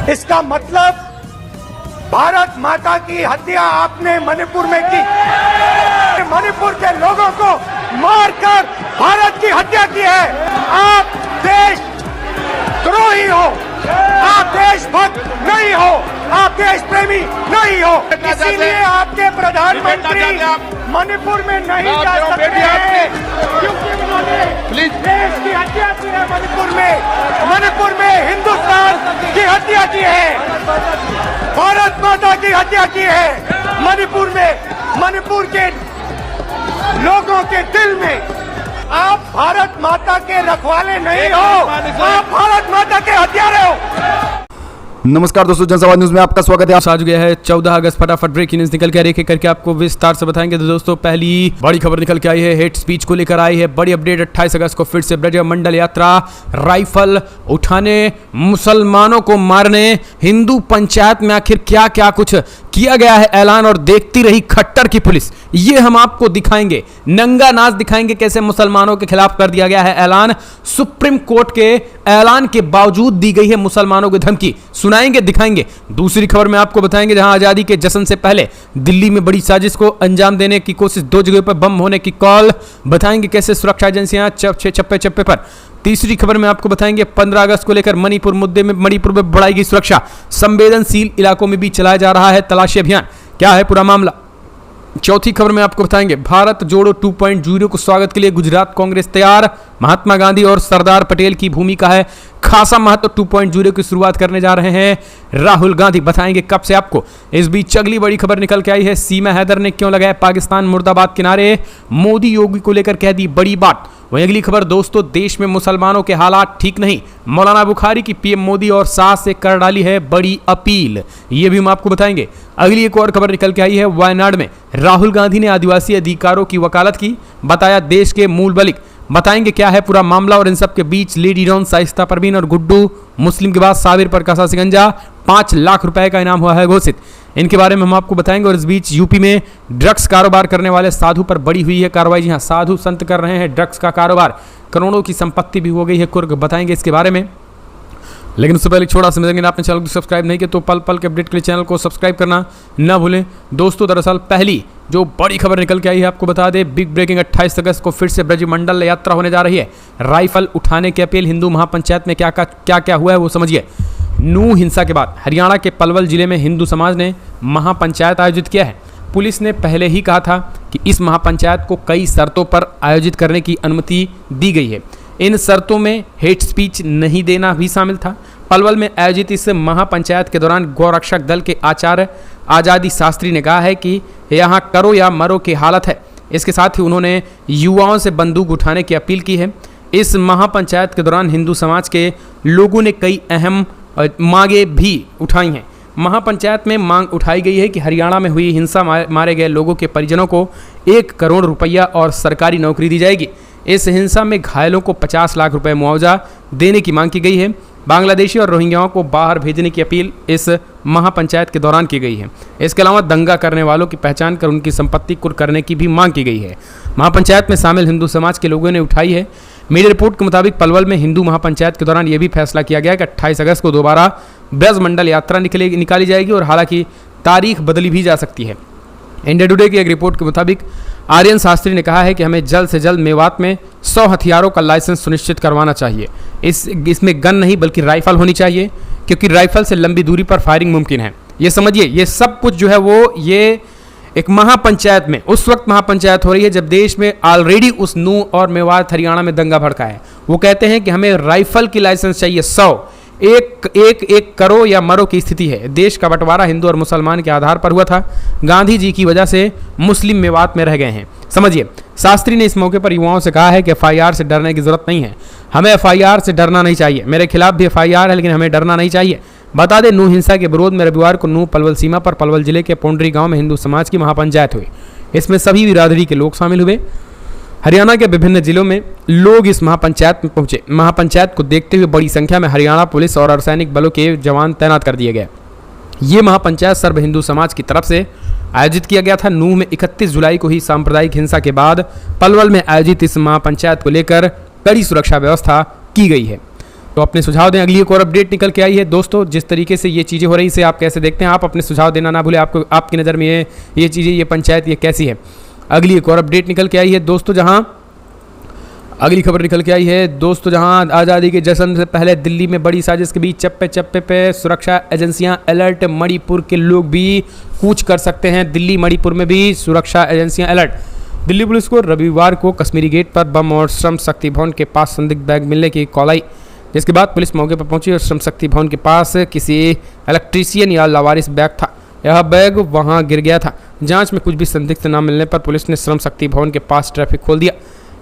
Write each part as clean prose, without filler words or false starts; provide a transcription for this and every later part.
इसका मतलब भारत माता की हत्या आपने मणिपुर में की। मणिपुर के लोगों को मारकर भारत की हत्या की है। आप देश द्रोही हो, आप देशभक्त नहीं हो, आप देश प्रेमी नहीं हो, इसीलिए आपके प्रधानमंत्री मणिपुर में नहीं जा सकते हैं, क्योंकि उन्होंने देश की हत्या की है। मणिपुर में हिंदुस्तान की हत्या की है, भारत माता की हत्या की है। मणिपुर के लोगों के दिल में आप भारत माता के रखवाले नहीं हो, आप भारत माता के हत्यारे हो। नमस्कार दोस्तों, जनसंवाद न्यूज में आपका स्वागत है। आज गया है 14 अगस्त, फटाफट ब्रेकिंग न्यूज निकल के एक एक करके आपको विस्तार से बताएंगे। तो दोस्तों, पहली बड़ी खबर निकल के आई है, हेट स्पीच को लेकर आई है बड़ी अपडेट। 28 अगस्त को फिर से ब्रज मंडल यात्रा, राइफल उठाने, मुसलमानों को मारने, हिंदू पंचायत में आखिर क्या क्या कुछ किया गया है ऐलान, और देखती रही खट्टर की पुलिस। ये हम आपको दिखाएंगे, नंगा नाच दिखाएंगे कैसे मुसलमानों के खिलाफ कर दिया गया है ऐलान। सुप्रीम कोर्ट के ऐलान के बावजूद दी गई है मुसलमानों को धमकी, सुनाएंगे, दिखाएंगे। दूसरी खबर में आपको बताएंगे, जहां आजादी के जश्न से पहले दिल्ली में बड़ी साजिश को अंजाम देने की कोशिश, 2 जगह पर बम होने की कॉल, बताएंगे कैसे सुरक्षा एजेंसियां चप्पे चप्पे पर। तीसरी खबर में आपको बताएंगे 15 अगस्त को लेकर मणिपुर मुद्दे में मणिपुर में बढ़ाएगी सुरक्षा, संवेदनशील इलाकों में भी चलाया जा रहा है तलाशी अभियान, क्या है पूरा मामला। चौथी खबर में आपको बताएंगे, भारत जोड़ो 2.0 को स्वागत के लिए गुजरात कांग्रेस तैयार, महात्मा गांधी और सरदार पटेल की भूमिका है खासा महत्व। 2.0 की शुरुआत करने जा रहे हैं राहुल गांधी, बताएंगे कब से आपको। इस बीच अगली बड़ी खबर निकल के आई है, सीमा हैदर ने क्यों लगाया पाकिस्तान मुर्दाबाद के नारे, मोदी योगी को लेकर कह दी बड़ी बात। वहीं अगली खबर दोस्तों, देश में मुसलमानों के हालात ठीक नहीं, मौलाना बुखारी की पीएम मोदी और सास से कर डाली है बड़ी अपील, ये भी हम आपको बताएंगे। अगली एक और खबर निकल के आई है, वायनाड में राहुल गांधी ने आदिवासी अधिकारों की वकालत की, बताया देश के मूल बलिक, बताएंगे क्या है पूरा मामला। और इन सब के बीच लेडी डॉन शाइस्ता परवीन और गुड्डू मुस्लिम के बाद साबिर पर कसा शिकंजा, 5 लाख रुपए का इनाम हुआ है घोषित, इनके बारे में हम आपको बताएंगे। और इस बीच यूपी में ड्रग्स कारोबार करने वाले साधु पर बड़ी हुई है कार्रवाई। जी हाँ, साधु संत कर रहे हैं ड्रग्स का कारोबार, करोड़ों की संपत्ति भी हो गई है कुर्क, बताएंगे इसके बारे में। लेकिन उससे पहले छोटा समझेंगे, आपने चैनल को सब्सक्राइब नहीं किया तो पल पल के अपडेट के लिए चैनल को सब्सक्राइब करना ना भूलें। दोस्तों, दरअसल पहली जो बड़ी खबर निकल के आई है आपको बता दें, बिग ब्रेकिंग 28 अगस्त को फिर से ब्रज मंडल यात्रा होने जा रही है, राइफल उठाने की अपील, हिंदू महापंचायत में क्या हुआ है वो समझिए। नूह हिंसा के बाद हरियाणा के पलवल जिले में हिंदू समाज ने महापंचायत आयोजित किया है। पुलिस ने पहले ही कहा था कि इस महापंचायत को कई शर्तों पर आयोजित करने की अनुमति दी गई है। इन शर्तों में हेट स्पीच नहीं देना भी शामिल था। पलवल में आयोजित इस महापंचायत के दौरान गौरक्षक दल के आचार्य आजादी शास्त्री ने कहा है कि यहाँ करो या मरो की हालत है। इसके साथ ही उन्होंने युवाओं से बंदूक उठाने की अपील की है। इस महापंचायत के दौरान हिंदू समाज के लोगों ने कई अहम मांगे भी उठाई हैं। महापंचायत में मांग उठाई गई है कि हरियाणा में हुई हिंसा मारे गए लोगों के परिजनों को 1 करोड़ रुपया और सरकारी नौकरी दी जाएगी। इस हिंसा में घायलों को 50 लाख रुपए मुआवजा देने की मांग की गई है। बांग्लादेशी और रोहिंग्याओं को बाहर भेजने की अपील इस महापंचायत के दौरान की गई है। इसके अलावा दंगा करने वालों की पहचान कर उनकी संपत्ति कुर्क करने की भी मांग की गई है। महापंचायत में शामिल हिंदू समाज के लोगों ने उठाई है। मीडिया रिपोर्ट के मुताबिक पलवल में हिंदू महापंचायत के दौरान यह भी फैसला किया गया कि 28 अगस्त को दोबारा ब्रज मंडल यात्रा निकाली जाएगी और हालांकि तारीख बदली भी जा सकती है। इंडिया टुडे की एक रिपोर्ट के मुताबिक आर्यन शास्त्री ने कहा है कि हमें जल्द से जल्द मेवात में 100 हथियारों का लाइसेंस सुनिश्चित करवाना चाहिए। इसमें गन नहीं बल्कि राइफल होनी चाहिए, क्योंकि राइफल से लंबी दूरी पर फायरिंग मुमकिन है। ये समझिए, ये सब कुछ जो है वो ये एक महापंचायत में, उस वक्त महापंचायत हो रही है जब देश में ऑलरेडी उस नूह और मेवात हरियाणा में दंगा भड़का है। वो कहते हैं कि हमें राइफल की लाइसेंस चाहिए 100, एक करो या मरो की स्थिति है। देश का बंटवारा हिंदू और मुसलमान के आधार पर हुआ था, गांधी जी की वजह से मुस्लिम मेवात में रह गए हैं। समझिए, शास्त्री ने इस मौके पर युवाओं से कहा है कि एफआईआर से डरने की जरूरत नहीं है, हमें एफआईआर से डरना नहीं चाहिए। मेरे खिलाफ भी एफआईआर है, लेकिन हमें डरना नहीं चाहिए। बता दें, नूह हिंसा के विरोध में रविवार को नूह पलवल सीमा पर पलवल जिले के पोंडरी गांव में हिंदू समाज की महापंचायत हुई। इसमें सभी बिरादरी के लोग शामिल हुए। हरियाणा के विभिन्न जिलों में लोग इस महापंचायत में पहुंचे। महापंचायत को देखते हुए बड़ी संख्या में हरियाणा पुलिस और अर्धसैनिक बलों के जवान तैनात कर दिए गए। ये महापंचायत सर्व हिंदू समाज की तरफ से आयोजित किया गया था। नूह में 31 जुलाई को ही सांप्रदायिक हिंसा के बाद पलवल में आयोजित इस महापंचायत को लेकर कड़ी सुरक्षा व्यवस्था की गई है। तो अपने सुझाव दें। अगली एक और अपडेट निकल के आई है दोस्तों, जिस तरीके से ये चीज़ें हो रही, इसे आप कैसे देखते हैं? आप अपने सुझाव देना ना भूलें। आपको आपकी नज़र में ये चीज़ें, ये पंचायत, ये कैसी है? अगली एक और अपडेट निकल के आई है दोस्तों, अगली खबर निकल के आई है दोस्तों, जहां आज़ादी के जश्न से पहले दिल्ली में बड़ी साजिश के बीच चप्पे चप्पे पे सुरक्षा एजेंसियां अलर्ट। मणिपुर के लोग भी कूच कर सकते हैं दिल्ली। मणिपुर में भी सुरक्षा एजेंसियां अलर्ट। दिल्ली पुलिस को रविवार को कश्मीरी गेट पर बम और श्रम शक्ति भवन के पास संदिग्ध बैग मिलने की कॉल आई, जिसके बाद पुलिस मौके पर पहुंची और श्रम शक्ति भवन के पास किसी इलेक्ट्रीशियन या लावारिस बैग था। यह बैग वहां गिर गया था। जांच में कुछ भी संदिग्ध न मिलने पर पुलिस ने श्रम शक्ति भवन के पास ट्रैफिक खोल दिया।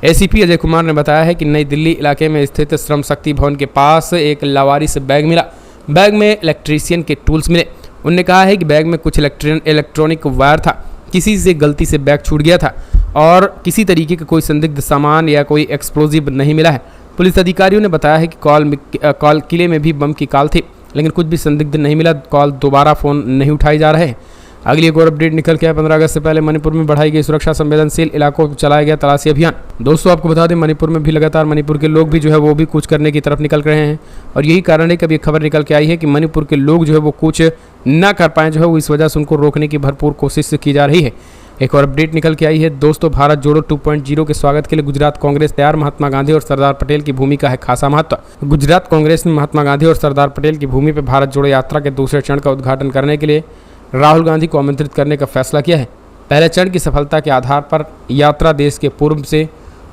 एसीपी अजय कुमार ने बताया है कि नई दिल्ली इलाके में स्थित श्रम शक्ति भवन के पास एक लावारिस बैग मिला। बैग में इलेक्ट्रीशियन के टूल्स मिले। उन्होंने कहा है कि बैग में कुछ इलेक्ट्रॉनिक वायर था। किसी से गलती से बैग छूट गया था और किसी तरीके का कोई संदिग्ध सामान या कोई एक्सप्लोजिव नहीं मिला है। पुलिस अधिकारियों ने बताया है कि कॉल किले में भी बम की कॉल थी, लेकिन कुछ भी संदिग्ध नहीं मिला। कॉल दोबारा फ़ोन नहीं उठाए जा रहे हैं। अगली एक और अपडेट निकल के 15 अगस्त से पहले मणिपुर में बढ़ाई गई सुरक्षा। संवेदनशील इलाकों में चलाया गया तलाशी अभियान। दोस्तों आपको बता दें, मणिपुर में भी लगातार मणिपुर के लोग भी जो है वो भी कूच करने की तरफ निकल रहे हैं और यही कारण है कि अभी खबर निकल के आई है कि मणिपुर के लोग जो है वो कूच ना कर पाएँ, जो है वो इस वजह से उनको रोकने की भरपूर कोशिश की जा रही है। एक और अपडेट निकल के आई है दोस्तों, भारत जोड़ो 2.0 के स्वागत के लिए गुजरात कांग्रेस तैयार। महात्मा गांधी और सरदार पटेल की भूमि का है खासा महत्व। गुजरात कांग्रेस ने महात्मा गांधी और सरदार पटेल की भूमि पर भारत जोड़ो यात्रा के दूसरे चरण का उद्घाटन करने के लिए राहुल गांधी को आमंत्रित करने का फैसला किया है। पहले चरण की सफलता के आधार पर यात्रा देश के पूर्व से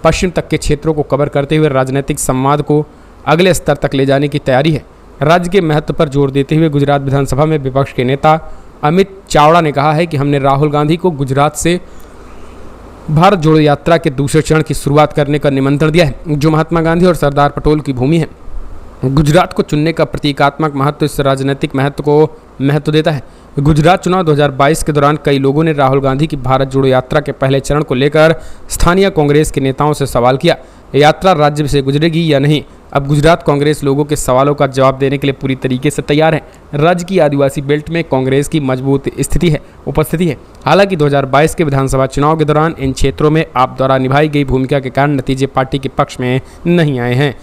पश्चिम तक के क्षेत्रों को कवर करते हुए राजनीतिक संवाद को अगले स्तर तक ले जाने की तैयारी है। राज्य के महत्व पर जोर देते हुए गुजरात विधानसभा में विपक्ष के नेता अमित चावड़ा ने कहा है कि हमने राहुल गांधी को गुजरात से भारत जोड़ो यात्रा के दूसरे चरण की शुरुआत करने का निमंत्रण दिया है, जो महात्मा गांधी और सरदार पटेल की भूमि है। गुजरात को चुनने का प्रतीकात्मक महत्व इस राजनीतिक महत्व को महत्व देता है। गुजरात चुनाव 2022 के दौरान कई लोगों ने राहुल गांधी की भारत जोड़ो यात्रा के पहले चरण को लेकर स्थानीय कांग्रेस के नेताओं से सवाल किया, यात्रा राज्य से गुजरेगी या नहीं। अब गुजरात कांग्रेस लोगों के सवालों का जवाब देने के लिए पूरी तरीके से तैयार है। राज्य की आदिवासी बेल्ट में कांग्रेस की मजबूत उपस्थिति है। हालांकि 2022 के विधानसभा चुनाव के दौरान इन क्षेत्रों में आप द्वारा निभाई गई भूमिका के कारण नतीजे पार्टी के पक्ष में नहीं आए हैं।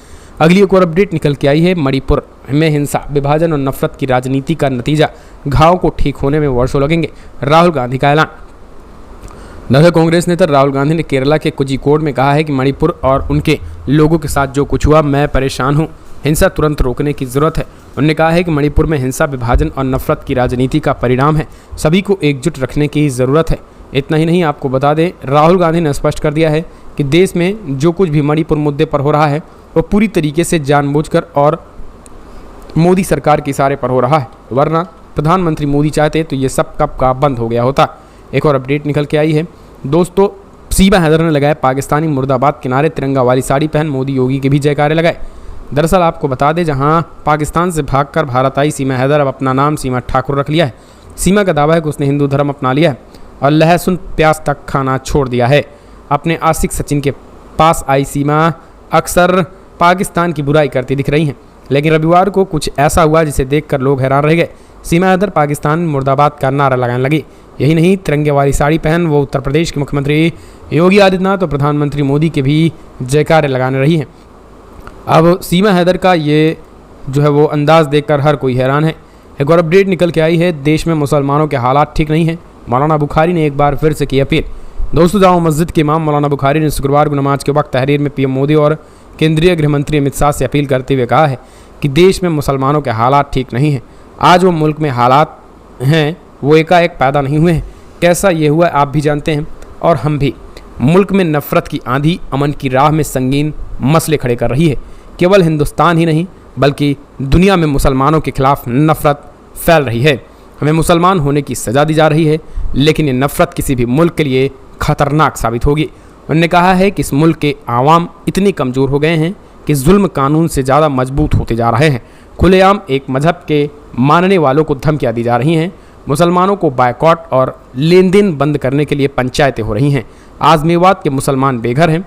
अगली एक और अपडेट निकल के आई है, मणिपुर में हिंसा, विभाजन और नफरत की राजनीति का नतीजा, घाव को ठीक होने में वर्षों लगेंगे, राहुल गांधी का ऐलान। दरअसल कांग्रेस नेता राहुल गांधी ने केरला के कोझिकोड में कहा है कि मणिपुर और उनके लोगों के साथ जो कुछ हुआ, मैं परेशान हूं। हिंसा तुरंत रोकने की जरूरत है। उन्होंने कहा है कि मणिपुर में हिंसा, विभाजन और नफरत की राजनीति का परिणाम है। सभी को एकजुट रखने की ज़रूरत है। इतना ही नहीं, आपको बता दें, राहुल गांधी ने स्पष्ट कर दिया है कि देश में जो कुछ भी मणिपुर मुद्दे पर हो रहा है वो पूरी तरीके से जानबूझकर और मोदी सरकार के इशारे पर हो रहा है, वरना प्रधानमंत्री मोदी चाहते तो ये सब कब का बंद हो गया होता। एक और अपडेट निकल के आई है दोस्तों, सीमा हैदर ने लगाए पाकिस्तानी मुर्दाबाद के नारे, तिरंगा वाली साड़ी पहन मोदी योगी के भी जयकारे लगाए। दरअसल आपको बता दें, जहां पाकिस्तान से भागकर भारत आई सीमा हैदर अब अपना नाम सीमा ठाकुर रख लिया है। सीमा का दावा है कि उसने हिंदू धर्म अपना लिया है और लहसुन प्याज तक खाना छोड़ दिया है। अपने आशिक सचिन के पास आई सीमा अक्सर पाकिस्तान की बुराई करती दिख रही हैं, लेकिन रविवार को कुछ ऐसा हुआ जिसे देखकर लोग हैरान रह गए। सीमा हैदर पाकिस्तान मुर्दाबाद का नारा लगाने लगी। यही नहीं, तिरंगे वाली साड़ी पहन वो उत्तर प्रदेश के मुख्यमंत्री योगी आदित्यनाथ और प्रधानमंत्री मोदी के भी जयकारे लगाने रही हैं। अब सीमा हैदर का ये जो है वो अंदाज़ देखकर हर कोई हैरान है। एक और अपडेट निकल के आई है, देश में मुसलमानों के हालात ठीक नहीं हैं। मौलाना बुखारी ने एक बार फिर से की अपील। दोस्तों, जामा मस्जिद के इमाम मौलाना बुखारी ने शुक्रवार को नमाज के वक्त तहरीर में पीएम मोदी और केंद्रीय गृह मंत्री अमित शाह से अपील करते हुए कहा है कि देश में मुसलमानों के हालात ठीक नहीं हैं। आज वो मुल्क में हालात हैं वो एकाएक पैदा नहीं हुए हैं। कैसा ये हुआ आप भी जानते हैं और हम भी। मुल्क में नफरत की आंधी अमन की राह में संगीन मसले खड़े कर रही है। केवल हिंदुस्तान ही नहीं बल्कि दुनिया में मुसलमानों के खिलाफ नफरत फैल रही है। हमें मुसलमान होने की सज़ा दी जा रही है, लेकिन ये नफरत किसी भी मुल्क के लिए खतरनाक साबित होगी। उन्होंने कहा है कि इस मुल्क के आवाम इतने कमज़ोर हो गए हैं कि जुल्म कानून से ज़्यादा मजबूत होते जा रहे हैं। खुलेआम एक मजहब के मानने वालों को धमकियाँ दी जा रही हैं। मुसलमानों को बायकॉट और लेन देन बंद करने के लिए पंचायतें हो रही हैं। आज मेवात के मुसलमान बेघर हैं,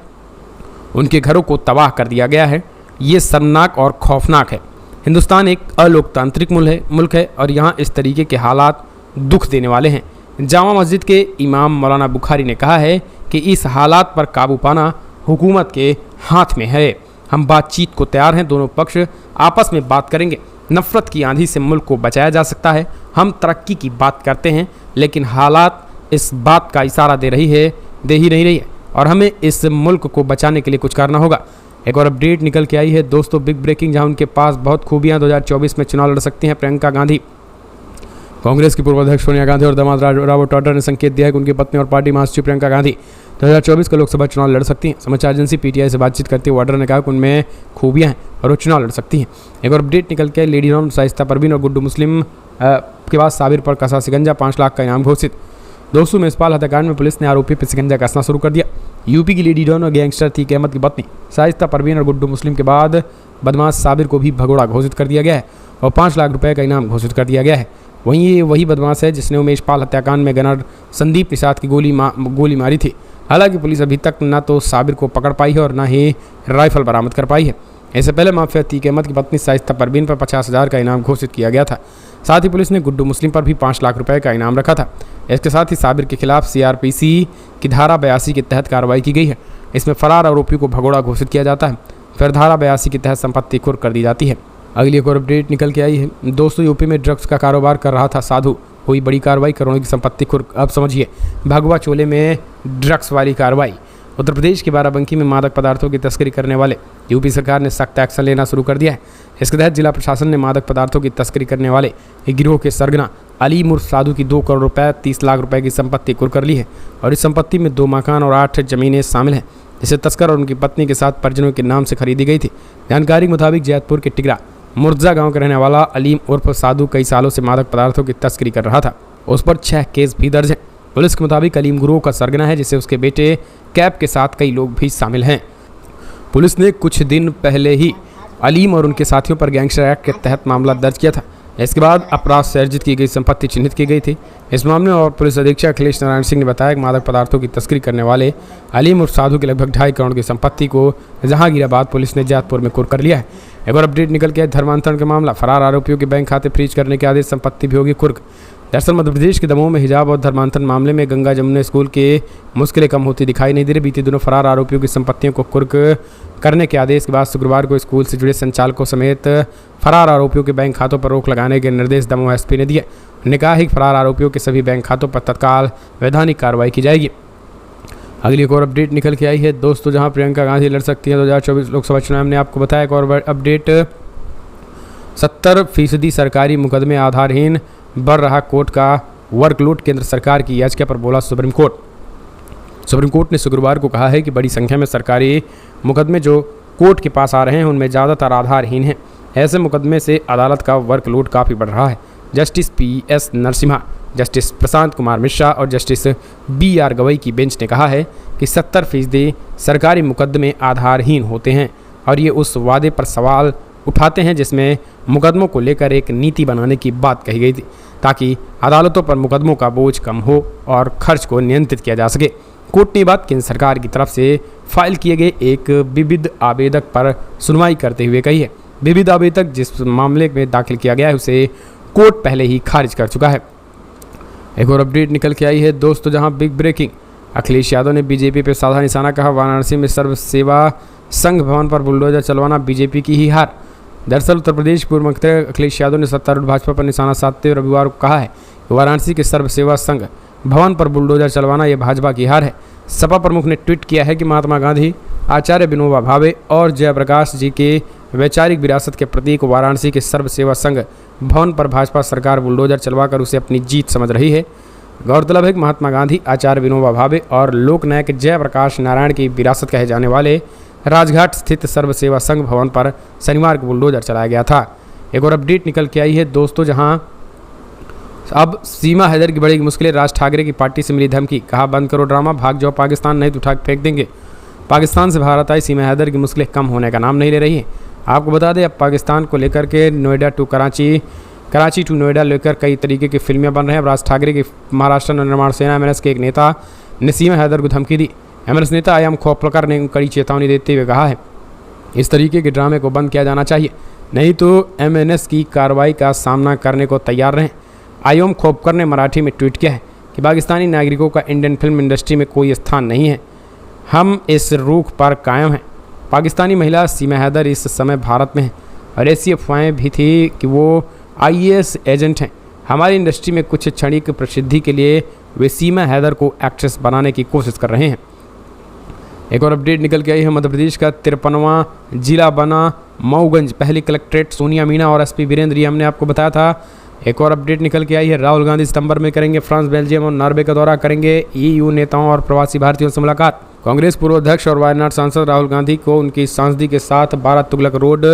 उनके घरों को तबाह कर दिया गया है। ये शर्मनाक और खौफनाक है। हिंदुस्तान एक अलोकतांत्रिक मुल्क है और यहाँ इस तरीके के हालात दुख देने वाले हैं। जामा मस्जिद के इमाम मौलाना बुखारी ने कहा है कि इस हालात पर काबू पाना हुकूमत के हाथ में है। हम बातचीत को तैयार हैं। दोनों पक्ष आपस में बात करेंगे। नफरत की आंधी से मुल्क को बचाया जा सकता है। हम तरक्की की बात करते हैं, लेकिन हालात इस बात का इशारा दे ही नहीं रही है और हमें इस मुल्क को बचाने के लिए कुछ करना होगा। एक और अपडेट निकल के आई है दोस्तों, बिग ब्रेकिंग, जहां उनके पास बहुत खूबियां 2024 में चुनाव लड़ सकती हैं प्रियंका गांधी। कांग्रेस की पूर्व अध्यक्ष सोनिया गांधी और दामाद रॉबर्ट वाड्रा ने संकेत दिया है कि उनकी पत्नी और पार्टी महासचिव प्रियंका गांधी 2024 का लोकसभा चुनाव लड़ सकती हैं। समाचार एजेंसी पीटीआई से बातचीत करते हुए वाड्रा ने कहा कि उनमें खूबियां हैं और वो चुनाव लड़ सकती हैं। एक और अपडेट निकल के लेडी रॉन, शाइस्ता परवीन और गुड्डू मुस्लिम के बाद साबिर पर कसा शिकंजा, 5 लाख का इनाम घोषित। दोस्तों, मेजपाल हत्याकांड में पुलिस ने आरोपी पर शिकंजा कसना शुरू कर दिया। यूपी की लेडी डॉन और गैंगस्टर थी अहमद की पत्नी शाइस्ता परवीन और गुड्डू मुस्लिम के बाद बदमाश साबिर को भी भगोड़ा घोषित कर दिया गया है और 5 लाख रुपए का इनाम घोषित कर दिया गया है। वही बदमाश है जिसने उमेशपाल हत्याकांड में गनर संदीप निषाद की गोली मारी थी। हालांकि पुलिस अभी तक न तो साबिर को पकड़ पाई है और न ही राइफल बरामद कर पाई है। इससे पहले माफिया अतीक अहमद की पत्नी शाइस्ता परवीन पर 50,000 का इनाम घोषित किया गया था। साथ ही पुलिस ने गुड्डू मुस्लिम पर भी 5 लाख रुपए का इनाम रखा था। इसके साथ ही साबिर के खिलाफ सीआरपीसी की धारा 82 के तहत कार्रवाई की गई है। इसमें फरार आरोपी को भगोड़ा घोषित किया जाता है, फिर धारा 82 के तहत संपत्ति कुर्क कर दी जाती है। अगली एक और अपडेट निकल के आई है दोस्तों, यूपी में ड्रग्स का कारोबार कर रहा था साधु, हुई बड़ी कार्रवाई, करोड़ों की संपत्ति कुर्क। अब समझिए, भगवा चोले में ड्रग्स वाली कार्रवाई। उत्तर प्रदेश के बाराबंकी में मादक पदार्थों की तस्करी करने वाले यूपी सरकार ने सख्त एक्शन लेना शुरू कर दिया है। इसके तहत जिला प्रशासन ने मादक पदार्थों की तस्करी करने वाले एक गिरोह के सरगना अलीम उर्फ साधु की 2 करोड़ रुपए 30 लाख रुपए की संपत्ति कुर्क कर ली है और इस संपत्ति में 2 मकान और 8 जमीनें शामिल हैं, जिसे तस्कर और उनकी पत्नी के साथ परिजनों के नाम से खरीदी गई थी। जानकारी के मुताबिक जैतपुर के टिगरा मुर्जा गांव का रहने वाला अलीम उर्फ साधु कई सालों से मादक पदार्थों की तस्करी कर रहा था। उस पर 6 केस भी दर्ज हैं। पुलिस के मुताबिक अलीम गिरोह का सरगना है, जिसे उसके बेटे कैब के साथ कई लोग भी शामिल हैं। पुलिस ने कुछ दिन पहले ही अलीम और उनके साथियों पर गैंगस्टर एक्ट के तहत मामला दर्ज किया था। इसके बाद अपराध से अर्जित की गई संपत्ति चिन्हित की गई थी। इस मामले में और पुलिस अधीक्षक अखिलेश नारायण सिंह ने बताया कि मादक पदार्थों की तस्करी करने वाले अलीम और साधु के लगभग 2.5 करोड़ की संपत्ति को जहांगीराबाद पुलिस ने जैतपुर में कुर्क कर लिया है। एक और अपडेट निकल के धर्मांतरण का मामला, फरार आरोपियों के बैंक खाते फ्रीज करने के आदेश, संपत्ति भी होगी कुर्क। दरअसल मध्य प्रदेश के दमोह में हिजाब और धर्मांतरण मामले में गंगा जमुना स्कूल के मुश्किलें कम होती दिखाई नहीं दे रही। बीते दिनों फरार आरोपियों की संपत्तियों को कुर्क करने के आदेश के बाद शुक्रवार को स्कूल से जुड़े संचालकों समेत फरार आरोपियों के बैंक खातों पर रोक लगाने के निर्देश दमोह एसपी ने दिए। उन्होंने कहा है कि फरार आरोपियों के सभी बैंक खातों पर तत्काल वैधानिक कार्रवाई की जाएगी। अगली एक और अपडेट निकल के आई है दोस्तों, जहां प्रियंका गांधी लड़ सकती हैं 2024 लोकसभा चुनाव में। आपको बताया एक और अपडेट, 70% सरकारी मुकदमे आधारहीन, बढ़ रहा कोर्ट का वर्कलोड, केंद्र सरकार की याचिका पर बोला सुप्रीम कोर्ट। सुप्रीम कोर्ट ने शुक्रवार को कहा है कि बड़ी संख्या में सरकारी मुकदमे जो कोर्ट के पास आ रहे हैं उनमें ज़्यादातर आधारहीन हैं। ऐसे मुकदमे से अदालत का वर्कलोड काफ़ी बढ़ रहा है। Justice PS Narasimha, justice Prashant Kumar Mishra और जस्टिस BR गवई की बेंच ने कहा है कि 70% सरकारी मुकदमे आधारहीन होते हैं और ये उस वादे पर सवाल उठाते हैं जिसमें मुकदमों को लेकर एक नीति बनाने की बात कही गई थी, ताकि अदालतों पर मुकदमों का बोझ कम हो और खर्च को नियंत्रित किया जा सके। कोर्ट ने बात केंद्र सरकार की तरफ से फाइल किए गए एक विविध आवेदक पर सुनवाई करते हुए कही है। विविध आवेदक जिस मामले में दाखिल किया गया है उसे कोर्ट पहले ही खारिज कर चुका है। एक और अपडेट निकल के आई है दोस्तों, जहां बिग ब्रेकिंग, अखिलेश यादव ने बीजेपी पर साधा निशाना कहा। वाराणसी में सर्व सेवा संघ भवन पर बुलडोजर चलवाना बीजेपी की ही हार। दरअसल उत्तर प्रदेश पूर्व मंत्री अखिलेश यादव ने सत्तारूढ़ भाजपा पर निशाना साधते हुए रविवार को कहा है कि वाराणसी के सर्व सेवा संघ भवन पर बुलडोजर चलवाना यह भाजपा की हार है। सपा प्रमुख ने ट्वीट किया है कि महात्मा गांधी, आचार्य विनोबा भावे और जयप्रकाश जी के वैचारिक विरासत के प्रतीक वाराणसी के सर्व सेवा संघ भवन पर भाजपा सरकार बुलडोजर चलवाकर उसे अपनी जीत समझ रही है। गौरतलब है कि महात्मा गांधी, आचार्य विनोबा भावे और लोकनायक जयप्रकाश नारायण की विरासत कहे जाने वाले राजघाट स्थित सर्व सेवा संघ भवन पर शनिवार को बुलडोजर चलाया गया था। एक और अपडेट निकल के आई है दोस्तों, जहां अब सीमा हैदर की बड़ी मुश्किलें, राज ठाकरे की पार्टी से मिली धमकी, कहा बंद करो ड्रामा, भाग जाओ पाकिस्तान, नहीं तो उठा के फेंक देंगे। पाकिस्तान से भारत आई सीमा हैदर की मुश्किलें कम होने का नाम नहीं ले रही है। आपको बता दें, अब पाकिस्तान को लेकर के नोएडा टू कराची टू नोएडा लेकर कई तरीके की फिल्में बन रहे हैं। राज ठाकरे की महाराष्ट्र निर्माण सेना MNS के एक नेता ने सीमा हैदर को धमकी दी। MNS नेता आयाम खोपकर ने कड़ी चेतावनी देते हुए कहा है इस तरीके के ड्रामे को बंद किया जाना चाहिए, नहीं तो MNS की कार्रवाई का सामना करने को तैयार रहें। आयाम खोपकर ने मराठी में ट्वीट किया है कि पाकिस्तानी नागरिकों का इंडियन फिल्म इंडस्ट्री में कोई स्थान नहीं है, हम इस रुख पर कायम हैं। पाकिस्तानी महिला सीमा हैदर इस समय भारत में है। और ऐसी अफवाहें भी थी कि वो IAS एजेंट हैं। हमारी इंडस्ट्री में कुछ क्षणिक प्रसिद्धि के लिए वे सीमा हैदर को एक्ट्रेस बनाने की कोशिश कर रहे हैं। एक और अपडेट निकल के आई है। मध्य प्रदेश का 53वां जिला बना मऊगंज। पहली कलेक्ट्रेट सोनिया मीणा और SP वीरेंद्र, ये हमने आपको बताया था। एक और अपडेट निकल के आई है। राहुल गांधी सितंबर में करेंगे फ्रांस, बेल्जियम और नॉर्वे का दौरा, करेंगे EU नेताओं और प्रवासी भारतीयों से मुलाकात। कांग्रेस पूर्व अध्यक्ष और वायनाड सांसद राहुल गांधी को उनकी सांसदी के साथ 12 तुगलक रोड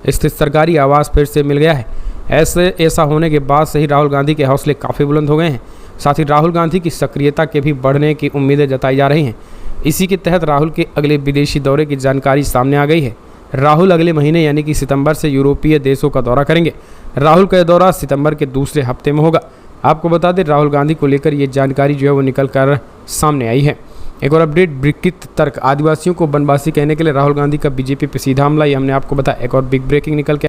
स्थित सरकारी आवास फिर से मिल गया है। ऐसा होने के बाद से ही राहुल गांधी के हौसले काफ़ी बुलंद हो गए हैं। साथ ही राहुल गांधी की सक्रियता के भी बढ़ने की उम्मीदें जताई जा रही हैं। इसी के तहत राहुल के अगले विदेशी दौरे की जानकारी सामने आ गई है। राहुल अगले महीने यानी कि सितंबर से यूरोपीय देशों का दौरा करेंगे। राहुल का यह दौरा सितंबर के दूसरे हफ्ते में होगा। आपको बता दें, राहुल गांधी को लेकर ये जानकारी जो है वो निकल कर सामने आई है। एक और अपडेट, विकृत तर्क, आदिवासियों को वनवासी कहने के लिए राहुल गांधी का बीजेपी पर सीधा हमला, ये हमने आपको बताया। एक और बिग ब्रेकिंग निकल के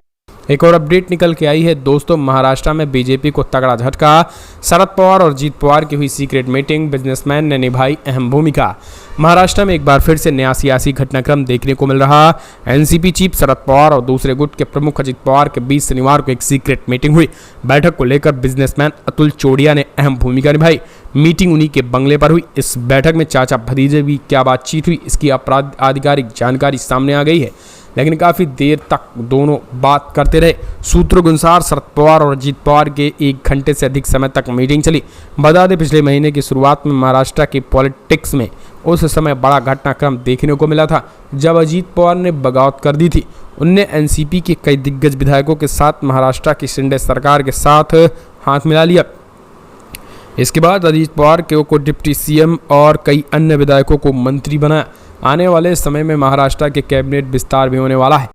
एक और अपडेट निकल के आई है दोस्तों। महाराष्ट्र में बीजेपी को तगड़ा झटका। शरद पवार और अजीत पवार की हुई सीक्रेट मीटिंग, बिजनेसमैन ने निभाई अहम भूमिका। महाराष्ट्र में एक बार फिर से नया सियासी घटनाक्रम देखने को मिल रहा। एनसीपी चीफ शरद पवार और दूसरे गुट के प्रमुख अजीत पवार के बीच शनिवार को एक सीक्रेट मीटिंग हुई। बैठक को लेकर बिजनेसमैन अतुल चोड़िया ने अहम भूमिका निभाई। मीटिंग उन्हीं के बंगले पर हुई। इस बैठक में चाचा भतीजे भी क्या बातचीत हुई, इसकी आधिकारिक जानकारी सामने आ गई है, लेकिन काफ़ी देर तक दोनों बात करते रहे। सूत्रों के अनुसार शरद पवार और अजीत पवार के 1 घंटे से अधिक समय तक मीटिंग चली। बता दें, पिछले महीने की शुरुआत में महाराष्ट्र की पॉलिटिक्स में उस समय बड़ा घटनाक्रम देखने को मिला था जब अजीत पवार ने बगावत कर दी थी। उनने एनसीपी के कई दिग्गज विधायकों के साथ महाराष्ट्र की शिंदे सरकार के साथ हाथ मिला लिया। इसके बाद अजीत पवार को डिप्टी CM और कई अन्य विधायकों को मंत्री बनाया। आने वाले समय में महाराष्ट्र के कैबिनेट विस्तार भी होने वाला है।